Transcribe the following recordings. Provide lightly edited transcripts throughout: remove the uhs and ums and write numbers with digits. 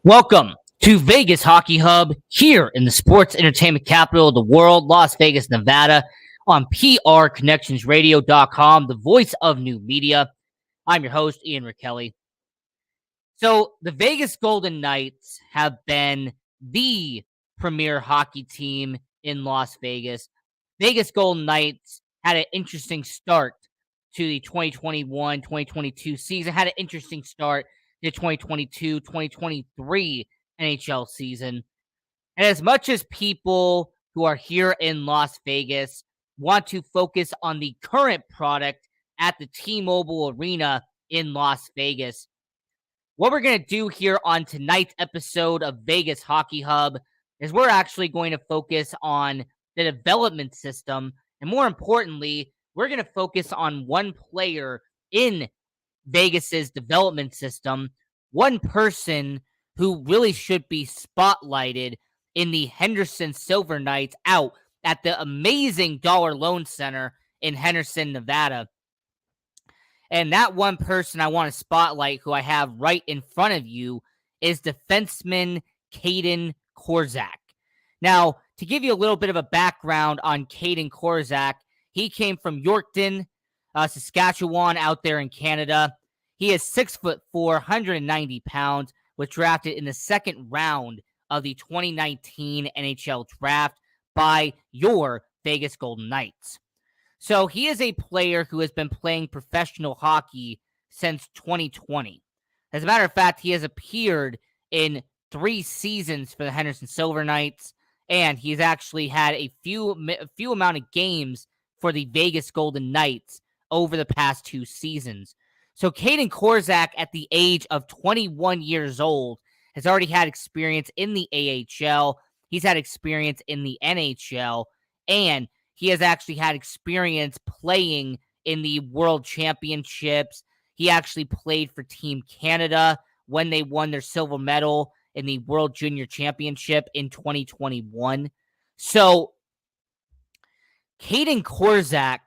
Welcome to Vegas Hockey Hub here in the sports entertainment capital of the world, Las Vegas, Nevada, on prconnectionsradio.com, the voice of new media. I'm your host, Ian Rakelli. So, the Vegas Golden Knights have been the premier hockey team in Las Vegas. Vegas Golden Knights had an interesting start to the 2021-2022 season, had an interesting start to the 2022-2023 NHL season. And as much as people who are here in Las Vegas want to focus on the current product at the T-Mobile Arena in Las Vegas, what we're going to do here on tonight's episode of Vegas Hockey Hub is we're actually going to focus on the development system. And more importantly, we're going to focus on one player in Vegas's development system, one person who really should be spotlighted in the Henderson Silver Knights out at the amazing Dollar Loan Center in Henderson, Nevada. And that one person I want to spotlight, who I have right in front of you, is defenseman Kaedan Korczak. Now, to give you a little bit of a background on Kaedan Korczak, he came from Yorkton, Saskatchewan, out there in Canada. He is 6'4", 190 pounds, was drafted in the second round of the 2019 NHL draft by your Vegas Golden Knights. So he is a player who has been playing professional hockey since 2020. As a matter of fact, he has appeared in 3 seasons for the Henderson Silver Knights, and he's actually had a few amount of games for the Vegas Golden Knights over the past 2 seasons. So Kaedan Korczak, at the age of 21 years old, has already had experience in the AHL. He's had experience in the NHL, and he has actually had experience playing in the World Championships. He actually played for Team Canada when they won their silver medal in the World Junior Championship in 2021. So Kaedan Korczak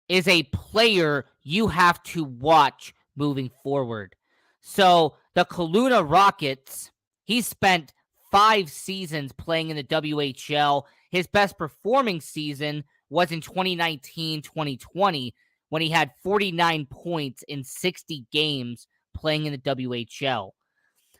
is a player you have to watch moving forward. So the Kelowna Rockets, he spent 5 seasons playing in the WHL. His best performing season was in 2019-2020 when he had 49 points in 60 games playing in the WHL.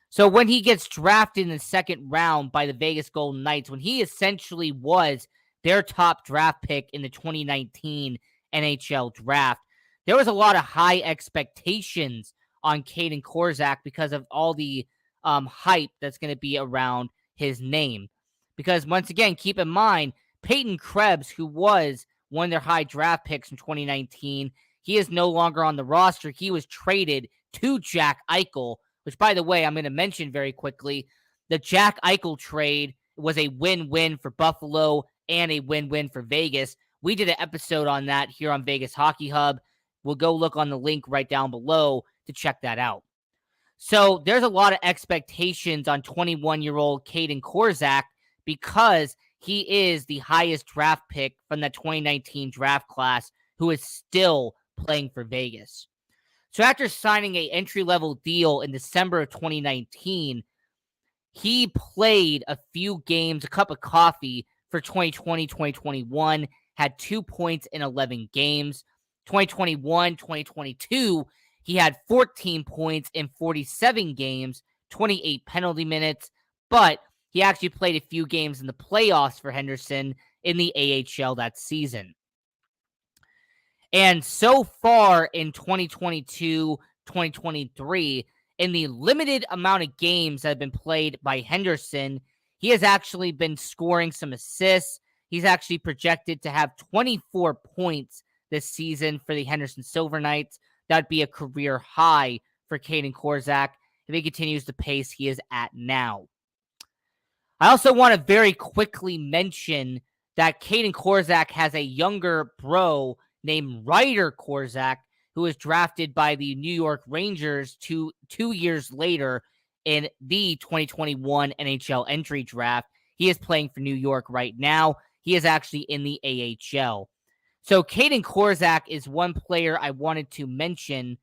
So when he gets drafted in the second round by the Vegas Golden Knights, when he essentially was their top draft pick in the 2019 NHL draft, there was a lot of high expectations on Kaedan Korczak because of all the hype that's going to be around his name. Because once again, keep in mind, Peyton Krebs, who was one of their high draft picks in 2019, he is no longer on the roster. He was traded to Jack Eichel, which, by the way, I'm going to mention very quickly. The Jack Eichel trade was a win-win for Buffalo and a win-win for Vegas. We did an episode on that here on Vegas Hockey Hub. We'll go look on the link right down below to check that out. So there's a lot of expectations on 21-year-old Kaedan Korczak because he is the highest draft pick from the 2019 draft class who is still playing for Vegas. So after signing an entry-level deal in December of 2019, he played a few games, a cup of coffee for 2020-2021, had 2 points in 11 games. 2021-2022, he had 14 points in 47 games, 28 penalty minutes, but he actually played a few games in the playoffs for Henderson in the AHL that season. And so far in 2022-2023, in the limited amount of games that have been played by Henderson, he has actually been scoring some assists. He's actually projected to have 24 points this season for the Henderson Silver Knights. That'd be a career high for Kaedan Korczak if he continues the pace he is at now. I also want to very quickly mention that Kaedan Korczak has a younger bro named Ryder Korczak, who was drafted by the New York Rangers two years later in the 2021 NHL entry draft. He is playing for New York right now. He is actually in the AHL. So Kaedan Korczak is one player I wanted to mention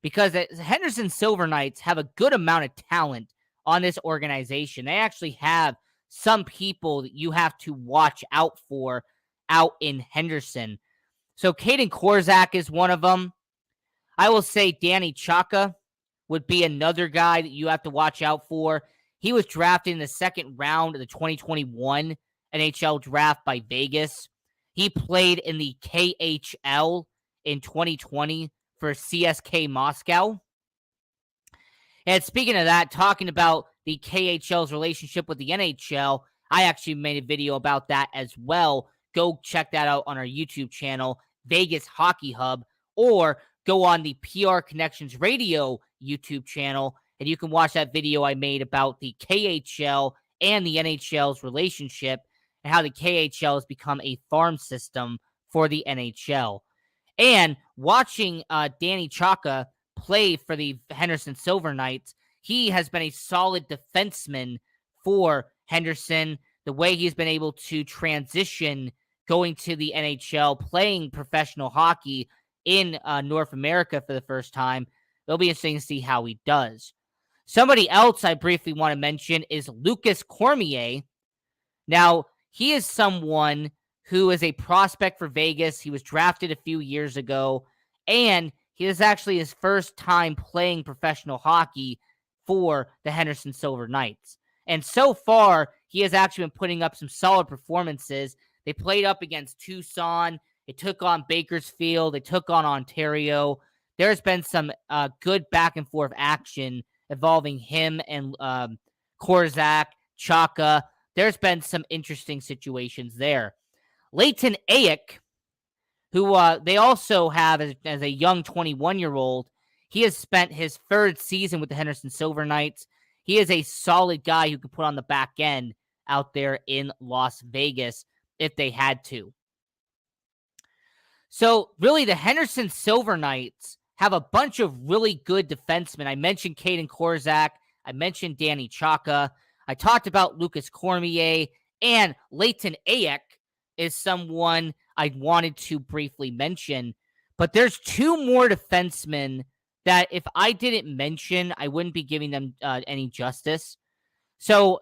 because the Henderson Silver Knights have a good amount of talent on this organization. They actually have some people that you have to watch out for out in Henderson. So Kaedan Korczak is one of them. I will say Danny Chaka would be another guy that you have to watch out for. He was drafted in the second round of the 2021 NHL draft by Vegas. He played in the KHL in 2020 for CSK Moscow. And speaking of that, talking about the KHL's relationship with the NHL, I actually made a video about that as well. Go check that out on our YouTube channel, Vegas Hockey Hub, or go on the PR Connections Radio YouTube channel, and you can watch that video I made about the KHL and the NHL's relationship and how the KHL has become a farm system for the NHL. And watching Danny Chaka play for the Henderson Silver Knights, he has been a solid defenseman for Henderson. The way he's been able to transition going to the NHL, playing professional hockey in North America for the first time, it'll be interesting to see how he does. Somebody else I briefly want to mention is Lucas Cormier. Now, he is someone who is a prospect for Vegas. He was drafted a few years ago, and he is actually his first time playing professional hockey for the Henderson Silver Knights. And so far, he has actually been putting up some solid performances. They played up against Tucson. They took on Bakersfield. They took on Ontario. There's been some good back and forth action involving him and Korczak, Chaka. There's been some interesting situations there. Leighton Ayek, who they also have as a young 21-year-old, he has spent his third season with the Henderson Silver Knights. He is a solid guy who can put on the back end out there in Las Vegas if they had to. So, really, the Henderson Silver Knights have a bunch of really good defensemen. I mentioned Kaedan Korczak. I mentioned Danny Chaka. I talked about Lucas Cormier. And Leighton Ayek is someone I wanted to briefly mention. But there's two more defensemen that if I didn't mention, I wouldn't be giving them any justice. So,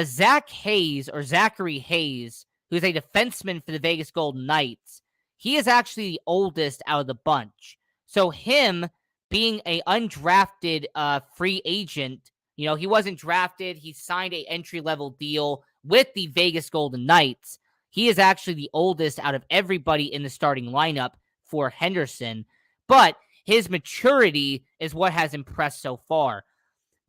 Zachary Hayes, who's a defenseman for the Vegas Golden Knights, he is actually the oldest out of the bunch. So him being an undrafted free agent, he wasn't drafted. He signed an entry-level deal with the Vegas Golden Knights. He is actually the oldest out of everybody in the starting lineup for Henderson. But his maturity is what has impressed so far.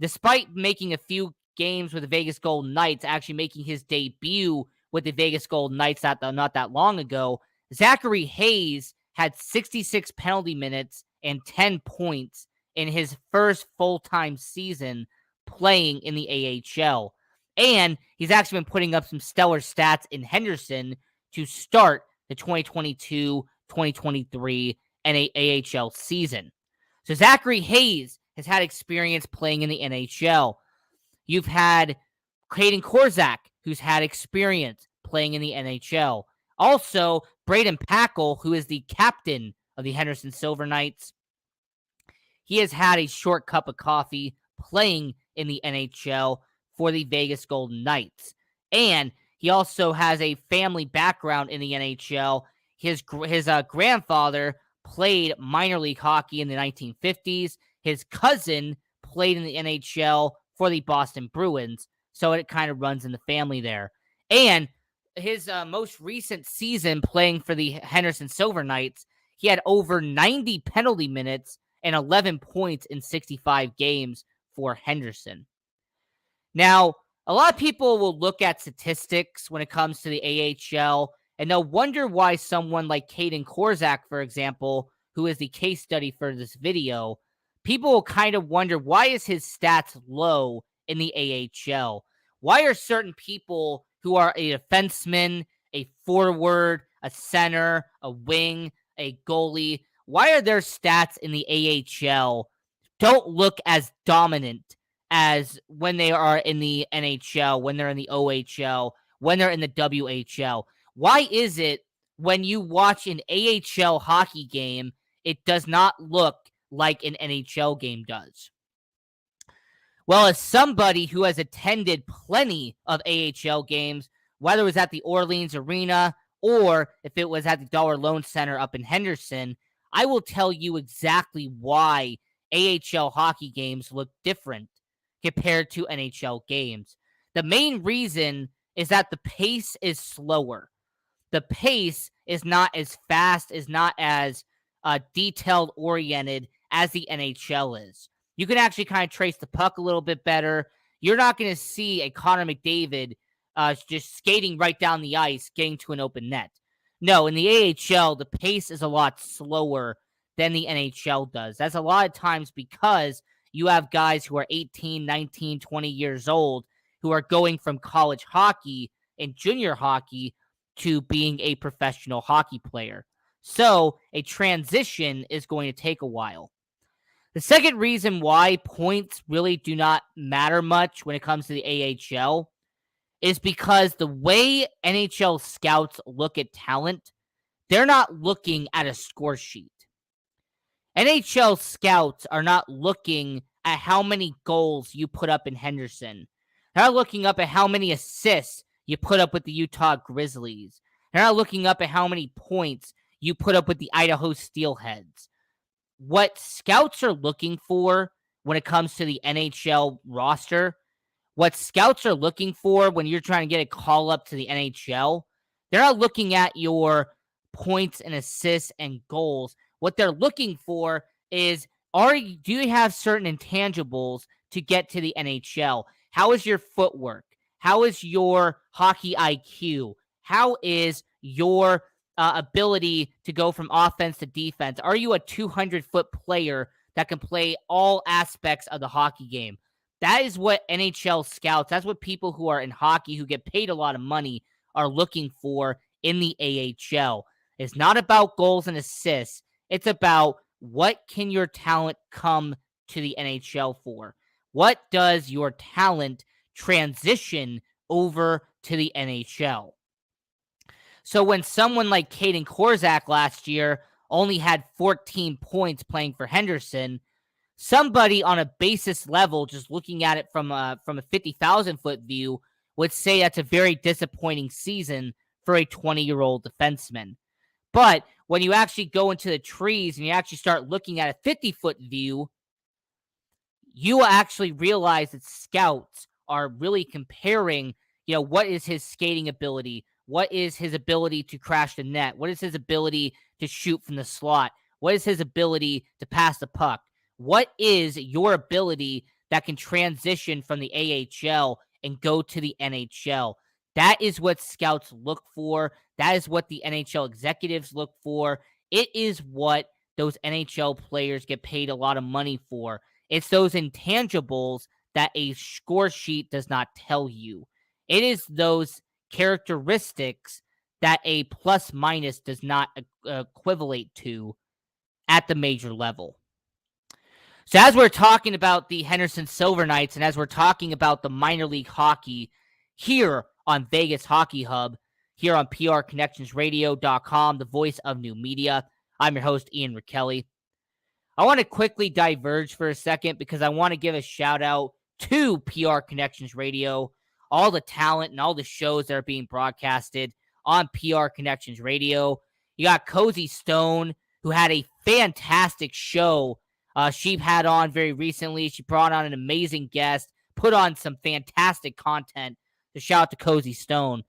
Despite making a few games with the Vegas Golden Knights, actually making his debut with the Vegas Golden Knights not that long ago, Zachary Hayes had 66 penalty minutes and 10 points in his first full-time season playing in the AHL. And he's actually been putting up some stellar stats in Henderson to start the 2022-2023 AHL season. So Zachary Hayes has had experience playing in the NHL. You've had Kaedan Korczak, who's had experience playing in the NHL. Also, Braden Packle, who is the captain of the Henderson Silver Knights, he has had a short cup of coffee playing in the NHL for the Vegas Golden Knights. And he also has a family background in the NHL. His grandfather played minor league hockey in the 1950s. His cousin played in the NHL for the Boston Bruins. So it kind of runs in the family there. And his most recent season playing for the Henderson Silver Knights, he had over 90 penalty minutes and 11 points in 65 games for Henderson. Now, a lot of people will look at statistics when it comes to the AHL, and they'll wonder why someone like Kaedan Korczak, for example, who is the case study for this video, people will kind of wonder, why is his stats low in the AHL? Why are certain people who are a defenseman, a forward, a center, a wing, a goalie, why are their stats in the AHL don't look as dominant as when they are in the NHL, when they're in the OHL, when they're in the WHL? Why is it when you watch an AHL hockey game, it does not look like an NHL game does? Well, as somebody who has attended plenty of AHL games, whether it was at the Orleans Arena or if it was at the Dollar Loan Center up in Henderson, I will tell you exactly why AHL hockey games look different compared to NHL games. The main reason is that the pace is slower. The pace is not as fast, is not as detailed oriented as the NHL is. You can actually kind of trace the puck a little bit better. You're not going to see a Connor McDavid just skating right down the ice, getting to an open net. No, in the AHL, the pace is a lot slower than the NHL does. That's a lot of times because you have guys who are 18, 19, 20 years old who are going from college hockey and junior hockey to being a professional hockey player. So a transition is going to take a while. The second reason why points really do not matter much when it comes to the AHL is because the way NHL scouts look at talent, they're not looking at a score sheet. NHL scouts are not looking at how many goals you put up in Henderson. They're not looking up at how many assists you put up with the Utah Grizzlies. They're not looking up at how many points you put up with the Idaho Steelheads. What scouts are looking for when it comes to the NHL roster, what scouts are looking for when you're trying to get a call up to the NHL, they're not looking at your points and assists and goals. What they're looking for is, do you have certain intangibles to get to the NHL? How is your footwork? How is your hockey IQ? How is your ability to go from offense to defense? Are you a 200-foot player that can play all aspects of the hockey game? That is what NHL scouts, that's what people who are in hockey who get paid a lot of money are looking for in the AHL. It's not about goals and assists. It's about what can your talent come to the NHL for? What does your talent transition over to the NHL? So when someone like Kaedan Korczak last year only had 14 points playing for Henderson, somebody on a basis level, just looking at it from a 50,000-foot view, would say that's a very disappointing season for a 20-year-old defenseman. But when you actually go into the trees and you actually start looking at a 50-foot view, you actually realize that scouts are really comparing, what is his skating ability? What is his ability to crash the net? What is his ability to shoot from the slot? What is his ability to pass the puck? What is your ability that can transition from the AHL and go to the NHL? That is what scouts look for. That is what the NHL executives look for. It is what those NHL players get paid a lot of money for. It's those intangibles that a score sheet does not tell you. It is those characteristics that a plus minus does not equivalent to at the major level. So as we're talking about the Henderson Silver Knights and as we're talking about the minor league hockey here on Vegas Hockey Hub, here on PRConnectionsRadio.com, the voice of new media, I'm your host, Ian Rakelli. I want to quickly diverge for a second because I want to give a shout out to PR Connections Radio, all the talent and all the shows that are being broadcasted on PR Connections Radio. You got Cozy Stone, who had a fantastic show she had on very recently. She brought on an amazing guest, put on some fantastic content. So shout out to Cozy Stone.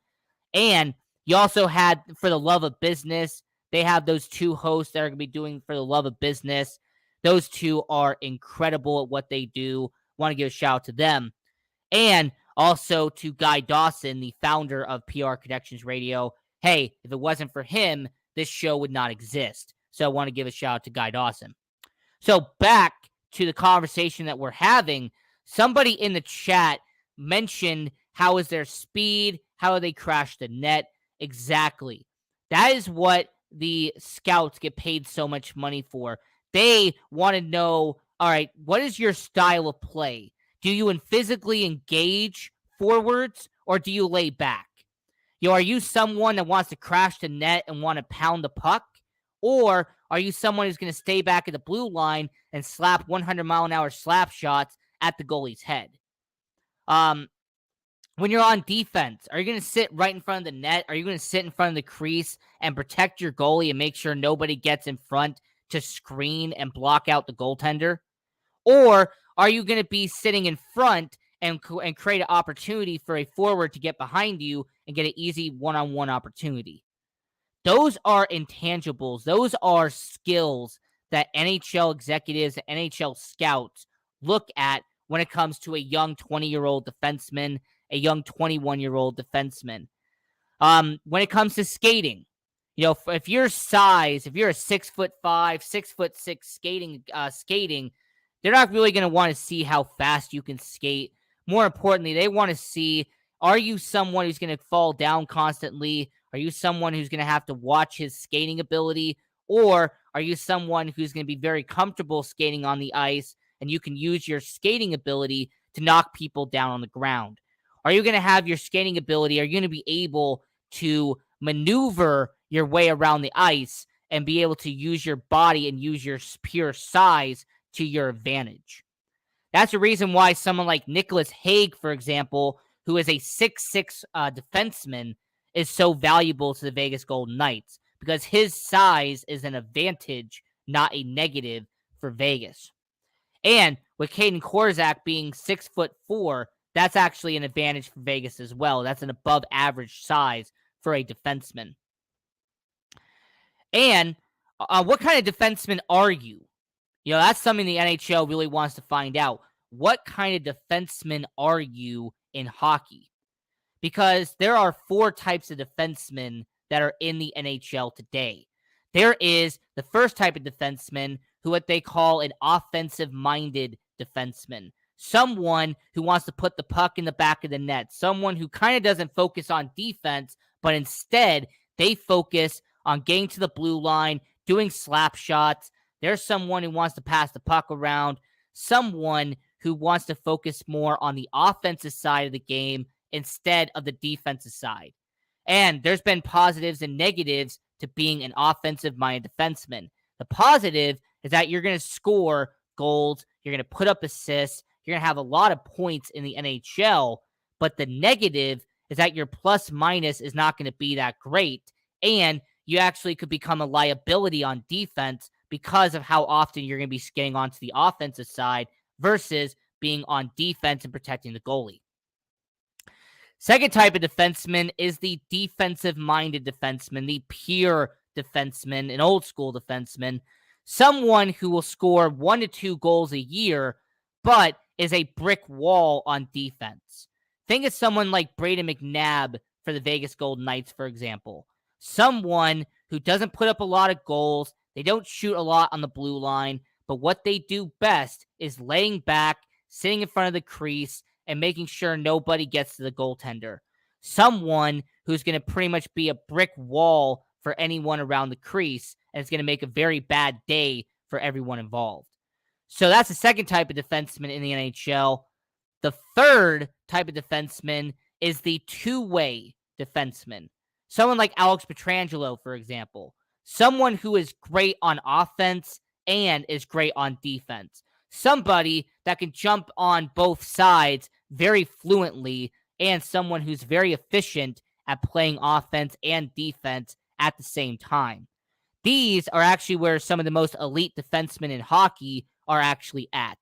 And you also had For the Love of Business. They have those two hosts that are going to be doing For the Love of Business. Those two are incredible at what they do. Want to give a shout out to them. And also to Guy Dawson, the founder of PR Connections Radio. Hey, if it wasn't for him, this show would not exist. So I want to give a shout out to Guy Dawson. So back to the conversation that we're having. Somebody in the chat mentioned how is their speed, how do they crash the net? Exactly. That is what the scouts get paid so much money for. They want to know, all right, what is your style of play? Do you physically engage forwards or do you lay back? Are you someone that wants to crash the net and want to pound the puck? Or are you someone who's going to stay back at the blue line and slap 100-mile-an-hour slap shots at the goalie's head. When you're on defense, are you going to sit right in front of the net? Are you going to sit in front of the crease and protect your goalie and make sure nobody gets in front to screen and block out the goaltender? Or are you going to be sitting in front and create an opportunity for a forward to get behind you and get an easy one-on-one opportunity? Those are intangibles. Those are skills that NHL executives, NHL scouts look at when it comes to a young 20-year-old defenseman, a young 21-year-old defenseman. When it comes to skating, if you're a 6'5", 6'6" skating, they're not really going to want to see how fast you can skate. More importantly, they want to see, are you someone who's going to fall down constantly? Are you someone who's going to have to watch his skating ability? Or are you someone who's going to be very comfortable skating on the ice and you can use your skating ability to knock people down on the ground? Are you going to have your skating ability? Are you going to be able to maneuver your way around the ice and be able to use your body and use your pure size to your advantage? That's the reason why someone like Nicholas Hague, for example, who is a 6'6" defenseman, is so valuable to the Vegas Golden Knights, because his size is an advantage, not a negative for Vegas. And with Kaedan Korczak being 6'4", that's actually an advantage for Vegas as well. That's an above average size for a defenseman. And what kind of defenseman are you? That's something the NHL really wants to find out. What kind of defenseman are you in hockey? Because there are 4 types of defensemen that are in the NHL today. There is the first type of defenseman, who what they call an offensive-minded defenseman. Someone who wants to put the puck in the back of the net. Someone who kind of doesn't focus on defense, but instead they focus on getting to the blue line, doing slap shots. There's someone who wants to pass the puck around. Someone who wants to focus more on the offensive side of the game instead of the defensive side. And there's been positives and negatives to being an offensive-minded defenseman. The positive is that you're going to score goals, you're going to put up assists, you're going to have a lot of points in the NHL, but the negative is that your plus-minus is not going to be that great, and you actually could become a liability on defense because of how often you're going to be getting onto the offensive side versus being on defense and protecting the goalie. Second type of defenseman is the defensive-minded defenseman, the pure defenseman, an old-school defenseman, someone who will score 1 to 2 goals a year, but is a brick wall on defense. Think of someone like Braden McNabb for the Vegas Golden Knights, for example. Someone who doesn't put up a lot of goals, they don't shoot a lot on the blue line, but what they do best is laying back, sitting in front of the crease, and making sure nobody gets to the goaltender. Someone who's going to pretty much be a brick wall for anyone around the crease, and it's going to make a very bad day for everyone involved. So that's the second type of defenseman in the NHL. The third type of defenseman is the two-way defenseman. Someone like Alex Pietrangelo, for example. Someone who is great on offense and is great on defense. Somebody that can jump on both sides very fluently, and someone who's very efficient at playing offense and defense at the same time. These are actually where some of the most elite defensemen in hockey are actually at.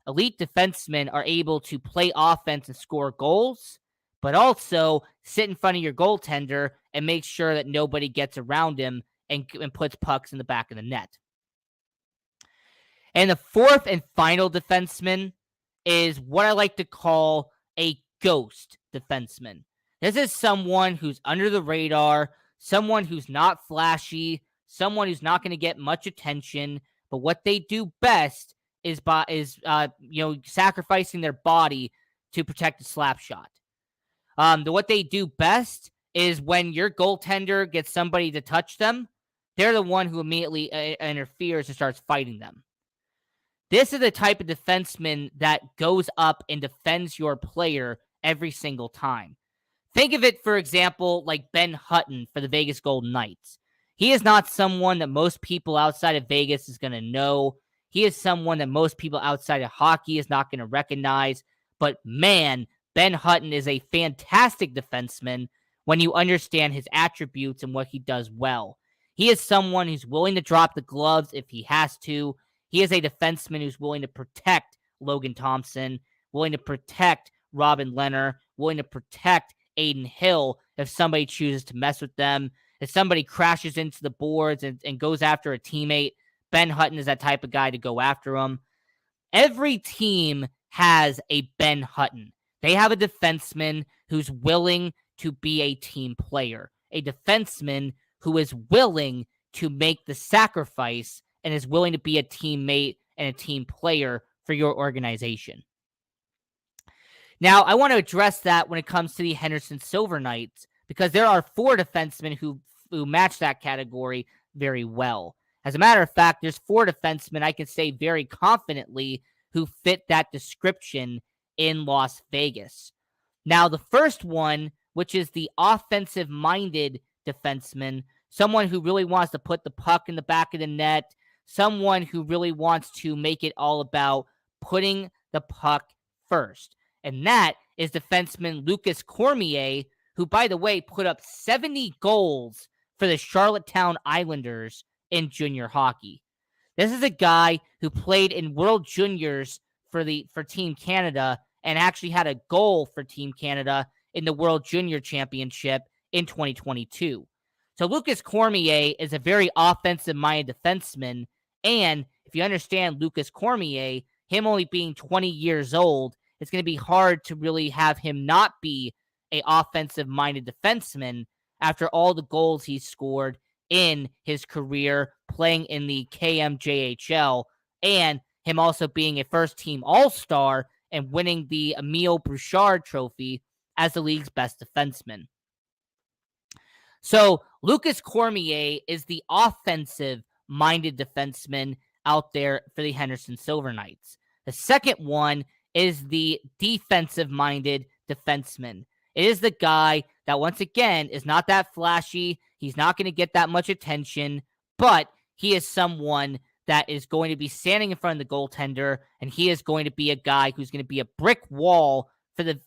Elite defensemen are able to play offense and score goals, but also sit in front of your goaltender and make sure that nobody gets around him and puts pucks in the back of the net. And the fourth and final defenseman is what I like to call a ghost defenseman. This is someone who's under the radar, someone who's not flashy, someone who's not going to get much attention, but what they do best is sacrificing their body to protect a slap shot. What they do best is when your goaltender gets somebody to touch them, they're the one who immediately interferes and starts fighting them. This is the type of defenseman that goes up and defends your player every single time. Think of it, for example, like Ben Hutton for the Vegas Golden Knights. He is not someone that most people outside of Vegas is going to know. He is someone that most people outside of hockey is not going to recognize. But man, Ben Hutton is a fantastic defenseman when you understand his attributes and what he does well. He is someone who's willing to drop the gloves if he has to. He is a defenseman who's willing to protect Logan Thompson, willing to protect Robin Lehner, willing to protect Aiden Hill if somebody chooses to mess with them. If somebody crashes into the boards and goes after a teammate, Ben Hutton is that type of guy to go after him. Every team has a Ben Hutton. They have a defenseman who's willing to be a team player, a defenseman who is willing to make the sacrifice and is willing to be a teammate and a team player for your organization. Now, I want to address that when it comes to the Henderson Silver Knights, because there are 4 defensemen who match that category very well. As a matter of fact, there's 4 defensemen I can say very confidently who fit that description in Las Vegas. Now, the first one, which is the offensive-minded defenseman, someone who really wants to put the puck in the back of the net, someone who really wants to make it all about putting the puck first. And that is defenseman Lucas Cormier, who, by the way, put up 70 goals for the Charlottetown Islanders in junior hockey. This is a guy who played in World Juniors for Team Canada and actually had a goal for Team Canada in the World Junior Championship in 2022. So Lucas Cormier is a very offensive-minded defenseman, and if you understand Lucas Cormier, him only being 20 years old, it's going to be hard to really have him not be an offensive-minded defenseman after all the goals he scored in his career playing in the KMJHL, and him also being a first-team All-Star and winning the Emile Bouchard Trophy as the league's best defenseman. So Lucas Cormier is the offensive-minded defenseman out there for the Henderson Silver Knights. The second one is the defensive-minded defenseman. It is the guy that, once again, is not that flashy. He's not going to get that much attention, but he is someone that is going to be standing in front of the goaltender, and he is going to be a guy who's going to be a brick wall for the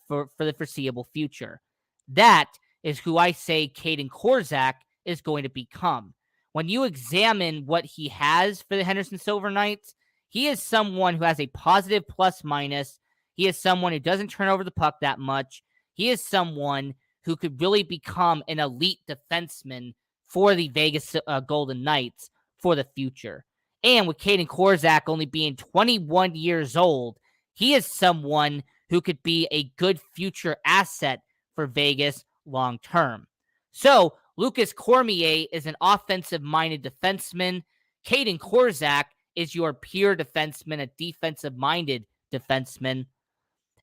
foreseeable future. That is who I say Kaedan Korczak is going to become. When you examine what he has for the Henderson Silver Knights, he is someone who has a positive plus-minus. He is someone who doesn't turn over the puck that much. He is someone who could really become an elite defenseman for the Vegas Golden Knights for the future. And with Kaedan Korczak only being 21 years old, he is someone who could be a good future asset for Vegas long term. So Lucas Cormier is an offensive-minded defenseman. Kaedan Korczak is your pure defenseman, a defensive-minded defenseman.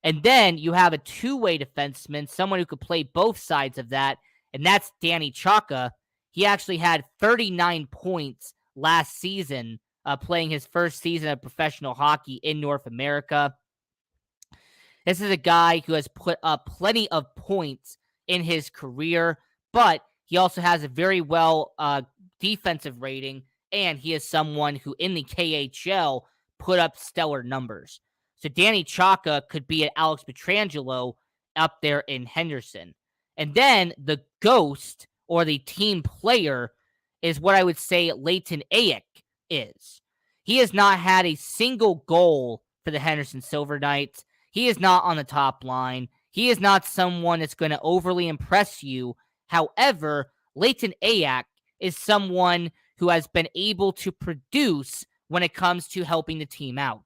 And then you have a two-way defenseman, someone who could play both sides of that, and that's Danny Chaka. He actually had 39 points last season, playing his first season of professional hockey in North America. This is a guy who has put up plenty of points in his career, but he also has a very well defensive rating, and he is someone who in the KHL put up stellar numbers. So Danny Chaka could be an Alex Pietrangelo up there in Henderson. And then the ghost or the team player is what I would say Leighton Ayek is. He has not had a single goal for the Henderson Silver Knights. He is not on the top line. He is not someone that's going to overly impress you. However, Leighton Ayek is someone who has been able to produce when it comes to helping the team out.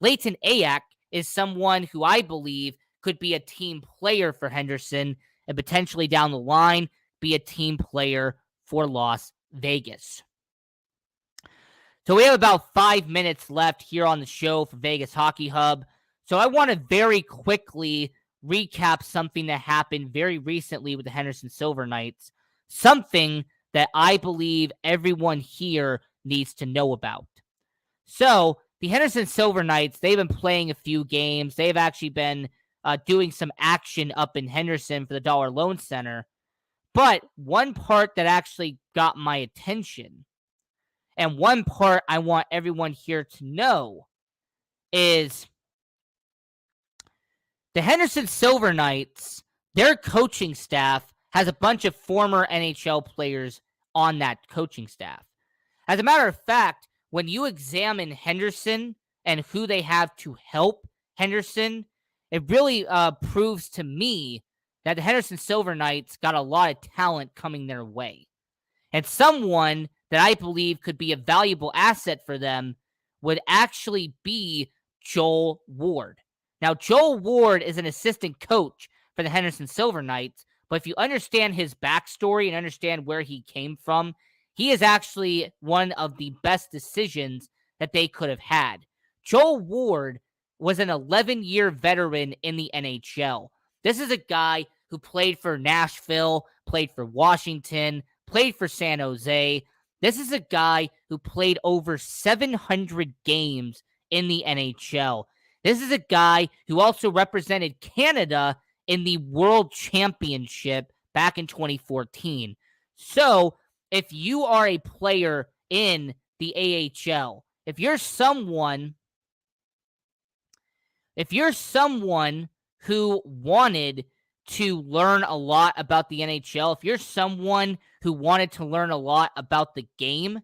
Leighton Ayek is someone who I believe could be a team player for Henderson and potentially down the line be a team player for Las Vegas. So we have about 5 minutes left here on the show for Vegas Hockey Hub. So I want to very quickly recap something that happened very recently with the Henderson Silver Knights, something that I believe everyone here needs to know about. So the Henderson Silver Knights, they've been playing a few games. They've actually been doing some action up in Henderson for the Dollar Loan Center. But one part that actually got my attention, And one part I want everyone here to know is the Henderson Silver Knights, their coaching staff has a bunch of former NHL players on that coaching staff. As a matter of fact, when you examine Henderson and who they have to help Henderson, it really proves to me that the Henderson Silver Knights got a lot of talent coming their way. And someone that I believe could be a valuable asset for them would actually be Joel Ward. Now, Joel Ward is an assistant coach for the Henderson Silver Knights, but if you understand his backstory and understand where he came from, he is actually one of the best decisions that they could have had. Joel Ward was an 11-year veteran in the NHL. This is a guy who played for Nashville, played for Washington, played for San Jose. This is a guy who played over 700 games in the NHL. This is a guy who also represented Canada in the World Championship back in 2014. So, if you are a player in the AHL, if you're someone who wanted to learn a lot about the NHL, if you're someone who wanted to learn a lot about the game,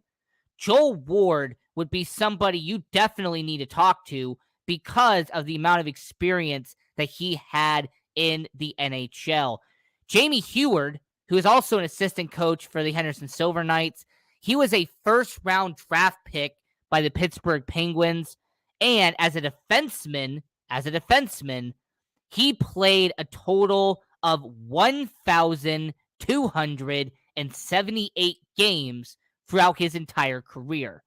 Joel Ward would be somebody you definitely need to talk to because of the amount of experience that he had in the NHL. Jamie Heward, who is also an assistant coach for the Henderson Silver Knights, he was a first-round draft pick by the Pittsburgh Penguins, and as a defenseman, he played a total of 1,278 games throughout his entire career.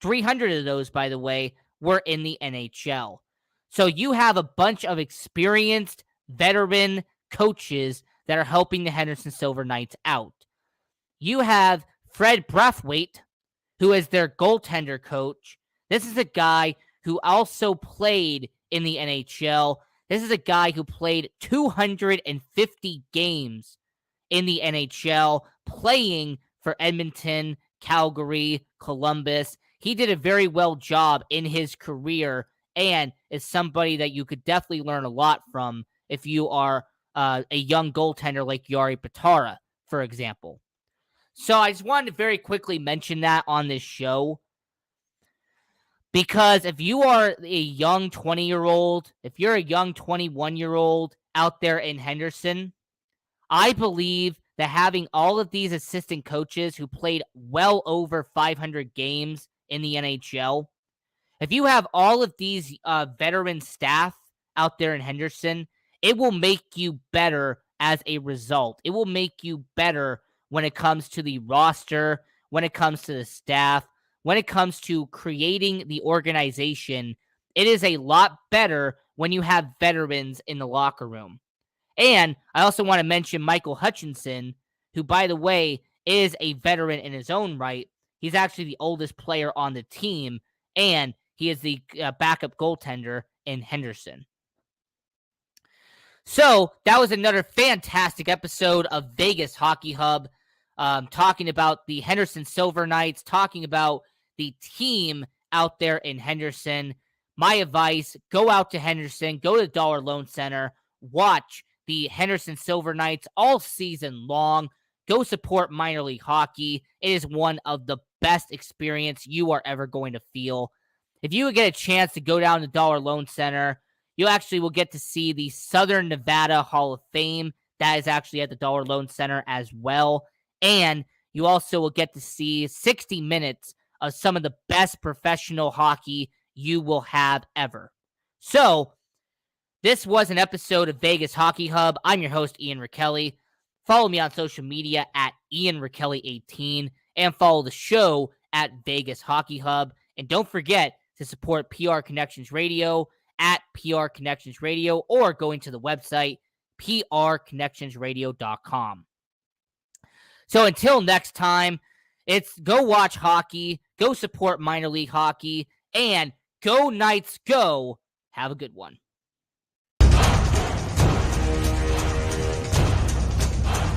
300 of those, by the way, were in the NHL. So you have a bunch of experienced veteran coaches that are helping the Henderson Silver Knights out. You have Fred Brathwaite, who is their goaltender coach. This is a guy who also played in the NHL. This is a guy who played 250 games in the NHL, playing for Edmonton, Calgary, Columbus. He did a very well job in his career and is somebody that you could definitely learn a lot from if you are a young goaltender like Jari Patara, for example. So I just wanted to very quickly mention that on this show, because if you are a young 20-year-old, if you're a young 21-year-old out there in Henderson, I believe that having all of these assistant coaches who played well over 500 games in the NHL, if you have all of these veteran staff out there in Henderson, it will make you better as a result. It will make you better when it comes to the roster, when it comes to the staff, when it comes to creating the organization. It is a lot better when you have veterans in the locker room. And I also want to mention Michael Hutchinson, who, by the way, is a veteran in his own right. He's actually the oldest player on the team, and he is the backup goaltender in Henderson. So that was another fantastic episode of Vegas Hockey Hub, talking about the Henderson Silver Knights, talking about the team out there in Henderson. My advice, go out to Henderson, go to the Dollar Loan Center, watch the Henderson Silver Knights all season long. Go support minor league hockey. It is one of the best experience you are ever going to feel. If you would get a chance to go down to Dollar Loan Center, you actually will get to see the Southern Nevada Hall of Fame. That is actually at the Dollar Loan Center as well. And you also will get to see 60 minutes of some of the best professional hockey you will have ever. So, this was an episode of Vegas Hockey Hub. I'm your host, Ian Rakelli. Follow me on social media at IanRakelli18 and follow the show at Vegas Hockey Hub. And don't forget to support PR Connections Radio at PR Connections Radio or going to the website prconnectionsradio.com. So until next time, it's go watch hockey, go support minor league hockey, and go Knights go. Have a good one.